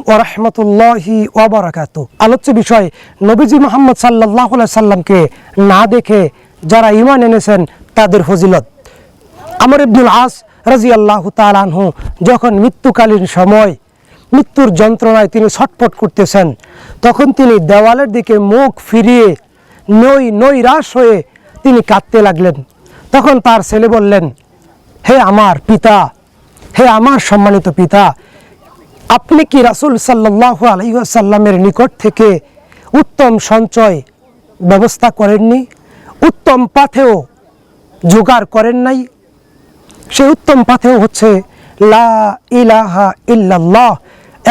ওয়া রাহমাতুল্লাহি ওয়া বারাকাতুহু। আলোচ্য বিষয় নবীজি মুহাম্মদ সাল্লাল্লাহু আলাইহি সাল্লামকে না দেখে যারা ঈমান এনেছেন তাদের ফজিলত। আমর ইবনুল আস রাদিয়াল্লাহু তাআলা আনহু যখন মৃত্যুকালীন সময় মৃত্যুর যন্ত্রণায় তিনি ছটফট করতেছেন, তখন তিনি দেওয়ালের দিকে মুখ ফিরিয়ে নৈরাশ হয়ে তিনি কাঁদতে লাগলেন। তখন তার ছেলে বললেন, হে আমার পিতা, হে আমার সম্মানিত পিতা, আপনি কি রাসূল সাল্লাল্লাহু আলাইহি ওয়াসাল্লামের নিকট থেকে উত্তম সঞ্চয় ব্যবস্থা করেননি? উত্তম পাথেয় জোগাড় করেন নাই? সেই উত্তম পাথেয় হচ্ছে লা ইলাহা ইল্লাল্লাহ,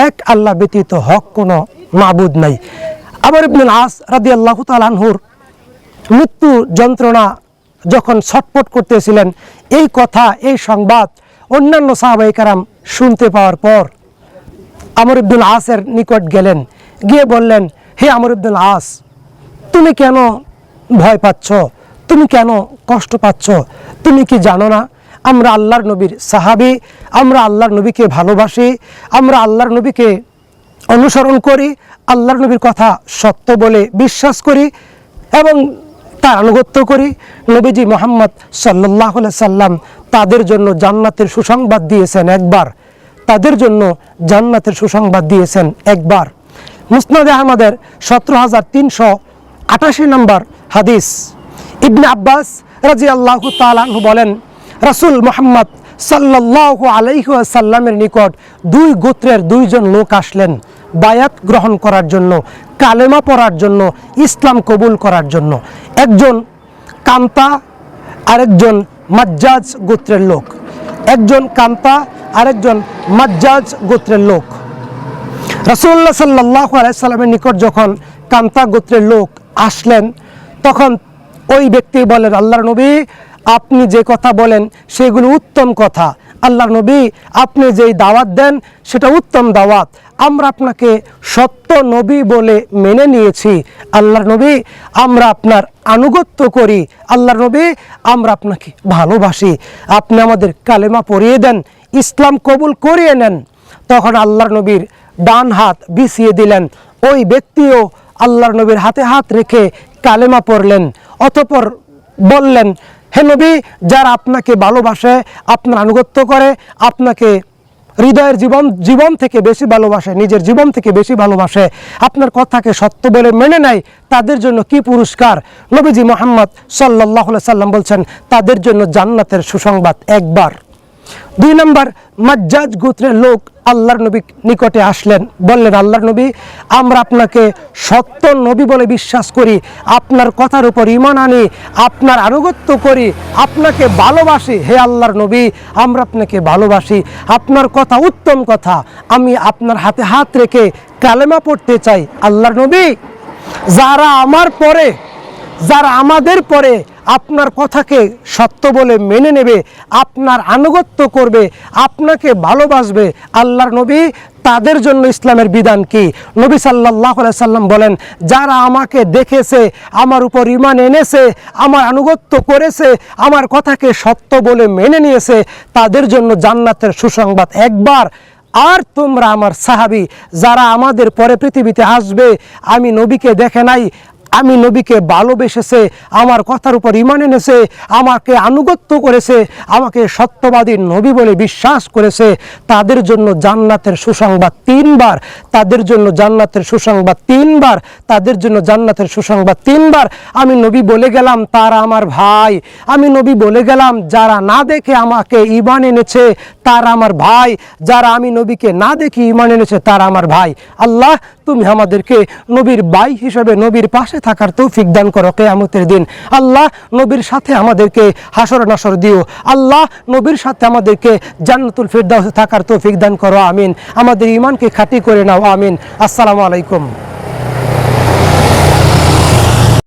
এক আল্লাহ ব্যতীত হক কোনো মাবুদ নাই। আমর ইবনুল আস রাদিয়াল্লাহু তাআলা আনহুর মৃত্যু যন্ত্রণা যখন ছটফট করতেছিলেন, এই কথা, এই সংবাদ অন্যান্য সাহাবায়ে কেরাম শুনতে পাওয়ার পর আমর ইবনুল আসের নিকট গেলেন, গিয়ে বললেন, হে আমর ইবনুল আস, তুমি কেন ভয় পাচ্ছ? তুমি কেন কষ্ট পাচ্ছ? তুমি কি জানো না আমরা আল্লাহর নবীর সাহাবী, আমরা আল্লাহর নবীকে ভালোবাসি, আমরা আল্লাহর নবীকে অনুসরণ করি, আল্লাহর নবীর কথা সত্য বলে বিশ্বাস করি এবং তার আনুগত্য করি। নবীজি মুহাম্মদ সাল্লাল্লাহু আলাইহি সাল্লাম তাদের জন্য জান্নাতের সুসংবাদ দিয়েছেন একবার, তাদের জন্য জান্নাতের সুসংবাদ দিয়েছেন একবার। মুসনাদে আহমদের 17388 নম্বর হাদিস, ইবনে আব্বাস রাদিয়াল্লাহু তাআলা আনহু বলেন, রাসূল মুহাম্মদ সাল্লাল্লাহু আলাইহি ওয়াসাল্লামের নিকট দুই গোত্রের দুইজন লোক আসলেন বায়াত গ্রহণ করার জন্য, কালেমা পড়ার জন্য, ইসলাম কবুল করার জন্য। একজন কান্তা, আরেকজন মাজ্জাজ গোত্রের লোক। একজন কান্তা, আরেকজন মাজ্জাজ গোত্রের লোক। রাসূলুল্লাহ সাল্লাল্লাহু আলাইহি সাল্লামের নিকট যখন কান্তা গোত্রের লোক আসলেন, তখন ওই ব্যক্তি বলেন, আল্লাহর নবী, আপনি যে কথা বলেন সেগুলো উত্তম কথা। আল্লাহর নবী, আপনি যেই দাওয়াত দেন সেটা উত্তম দাওয়াত। আমরা আপনাকে সত্য নবী বলে মেনে নিয়েছি। আল্লাহর নবী, আমরা আপনার আনুগত্য করি। আল্লাহর নবী, আমরা আপনাকে ভালোবাসি। আপনি আমাদের কালেমা পড়িয়ে দেন, ইসলাম কবুল করিয়ে নেন। তখন আল্লাহর নবীর ডান হাত বিছিয়ে দিলেন। ওই ব্যক্তিও আল্লাহর নবীর হাতে হাত রেখে কালেমা পড়লেন। অতঃপর বললেন, হে নবী, যারা আপনাকে ভালোবাসে, আপনার আনুগত্য করে, আপনাকে হৃদয়ের জীবন থেকে বেশি ভালোবাসে, নিজের জীবন থেকে বেশি ভালোবাসে, আপনার কথাকে সত্য বলে মেনে নেয়, তাদের জন্য কি পুরস্কার? নবীজি মুহাম্মদ সাল্লাল্লাহু আলাইহি সাল্লাম বলছেন, তাদের জন্য জান্নাতের সুসংবাদ একবার। 2 নম্বর, মাজ্জাজ গোত্রের লোক আল্লাহর নবী নিকটে আসলেন, বললেন, আল্লাহর নবী, আমরা আপনাকে সত্য নবী বলে বিশ্বাস করি, আপনার কথার উপর ঈমান আনি, আপনার আনুগত্য করি, আপনাকে ভালোবাসি। হে আল্লাহর নবী, আমরা আপনাকে ভালোবাসি, আপনার কথা উত্তম কথা। আমি আপনার হাতে হাত রেখে কালেমা পড়তে চাই। আল্লাহর নবী, যারা আমাদের পরে আপনার কথাকে সত্য বলে মেনে নেবে, আপনার আনুগত্য করবে, আপনাকে ভালোবাসবে, আল্লাহর নবী, তাদের জন্য ইসলামের বিধান কি? নবী সাল্লাল্লাহু আলাইহি সাল্লাম বলেন, যারা আমাকে দেখেছে, আমার উপর ঈমান এনেছে, আমার আনুগত্য করেছে, আমার কথাকে সত্য বলে মেনে নিয়েছে, তাদের জন্য জান্নাতের সুসংবাদ একবার। আর তোমরা আমার সাহাবী, যারা আমাদের পরে পৃথিবীতে আসবে, আমি নবীকে দেখে নাই, আমি নবীকে ভালোবেসেছে, আমার কথার উপর ঈমান এনেছে, আমাকে আনুগত্য করেছে, আমাকে সত্যবাদী নবী বলে বিশ্বাস করেছে, তাদের জন্য জান্নাতের সুসংবাদ 3 বার, তাদের জন্য জান্নাতের সুসংবাদ 3 বার, তাদের জন্য জান্নাতের সুসংবাদ 3 বার। আমি নবী বলে গেলাম, তারা আমার ভাই। আমি নবী বলে গেলাম, যারা না দেখে আমাকে ঈমান এনেছে তারা আমার ভাই, যারা আমি নবীকে না দেখে ঈমান এনেছে তারা আমার ভাই। আল্লাহ, তুমি আমাদেরকে নবীর ভাই হিসেবে নবীর পাশে থাকার তৌফিক দান করো কিয়ামতের দিন। আল্লাহ, নবীর সাথে আমাদেরকে হাসর নাসর দিও। আল্লাহ, নবীর সাথে আমাদেরকে জান্নাতুল ফিরদাউসে থাকার তৌফিক দান করো। আমিন। আমাদের ঈমানকে খাঁটি করে নাও। আমিন। আসসালামু আলাইকুম।